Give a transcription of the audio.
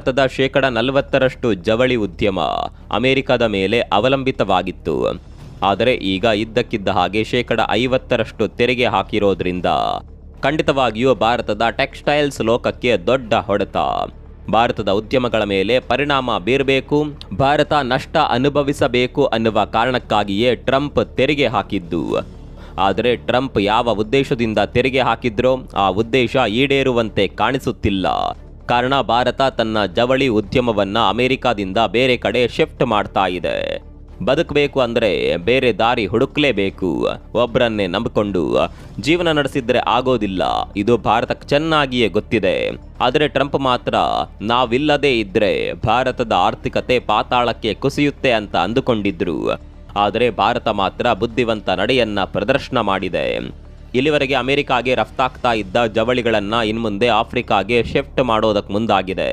ಭಾರತದ 40% ಜವಳಿ ಉದ್ಯಮ ಅಮೆರಿಕದ ಮೇಲೆ ಅವಲಂಬಿತವಾಗಿತ್ತು. ಆದರೆ ಈಗ ಇದ್ದಕ್ಕಿದ್ದ ಹಾಗೆ 50% ತೆರಿಗೆ ಹಾಕಿರೋದ್ರಿಂದ ಖಂಡಿತವಾಗಿಯೂ ಭಾರತದ ಟೆಕ್ಸ್ಟೈಲ್ಸ್ ಲೋಕಕ್ಕೆ ದೊಡ್ಡ ಹೊಡೆತ. ಭಾರತದ ಉದ್ಯಮಗಳ ಮೇಲೆ ಪರಿಣಾಮ ಬೀರಬೇಕು, ಭಾರತ ನಷ್ಟ ಅನುಭವಿಸಬೇಕು ಅನ್ನುವ ಕಾರಣಕ್ಕಾಗಿಯೇ ಟ್ರಂಪ್ ತೆರಿಗೆ ಹಾಕಿದ್ದು. ಆದರೆ ಟ್ರಂಪ್ ಯಾವ ಉದ್ದೇಶದಿಂದ ತೆರಿಗೆ ಹಾಕಿದ್ರೋ ಆ ಉದ್ದೇಶ ಈಡೇರುವಂತೆ ಕಾಣಿಸುತ್ತಿಲ್ಲ. ಕಾರಣ ಭಾರತ ತನ್ನ ಜವಳಿ ಉದ್ಯಮವನ್ನು ಅಮೆರಿಕಾದಿಂದ ಬೇರೆ ಕಡೆ ಶಿಫ್ಟ್ ಮಾಡ್ತಾ ಇದೆ. ಬದುಕಬೇಕು ಅಂದರೆ ಬೇರೆ ದಾರಿ ಹುಡುಕ್ಲೇಬೇಕು. ಒಬ್ಬರನ್ನೇ ನಂಬಿಕೊಂಡು ಜೀವನ ನಡೆಸಿದ್ರೆ ಆಗೋದಿಲ್ಲ. ಇದು ಭಾರತಕ್ಕೆ ಚೆನ್ನಾಗಿಯೇ ಗೊತ್ತಿದೆ. ಆದರೆ ಟ್ರಂಪ್ ಮಾತ್ರ ನಾವಿಲ್ಲದೇ ಇದ್ರೆ ಭಾರತದ ಆರ್ಥಿಕತೆ ಪಾತಾಳಕ್ಕೆ ಕುಸಿಯುತ್ತೆ ಅಂತ ಅಂದುಕೊಂಡಿದ್ರು. ಆದರೆ ಭಾರತ ಮಾತ್ರ ಬುದ್ಧಿವಂತ ನಡೆಯನ್ನ ಪ್ರದರ್ಶನ ಮಾಡಿದೆ. ಇಲ್ಲಿವರೆಗೆ ಅಮೆರಿಕಾಗೆ ರಫ್ತಾಗ್ತಾ ಇದ್ದ ಜವಳಿಗಳನ್ನ ಇನ್ಮುಂದೆ ಆಫ್ರಿಕಾಗೆ ಶಿಫ್ಟ್ ಮಾಡೋದಕ್ಕೆ ಮುಂದಾಗಿದೆ.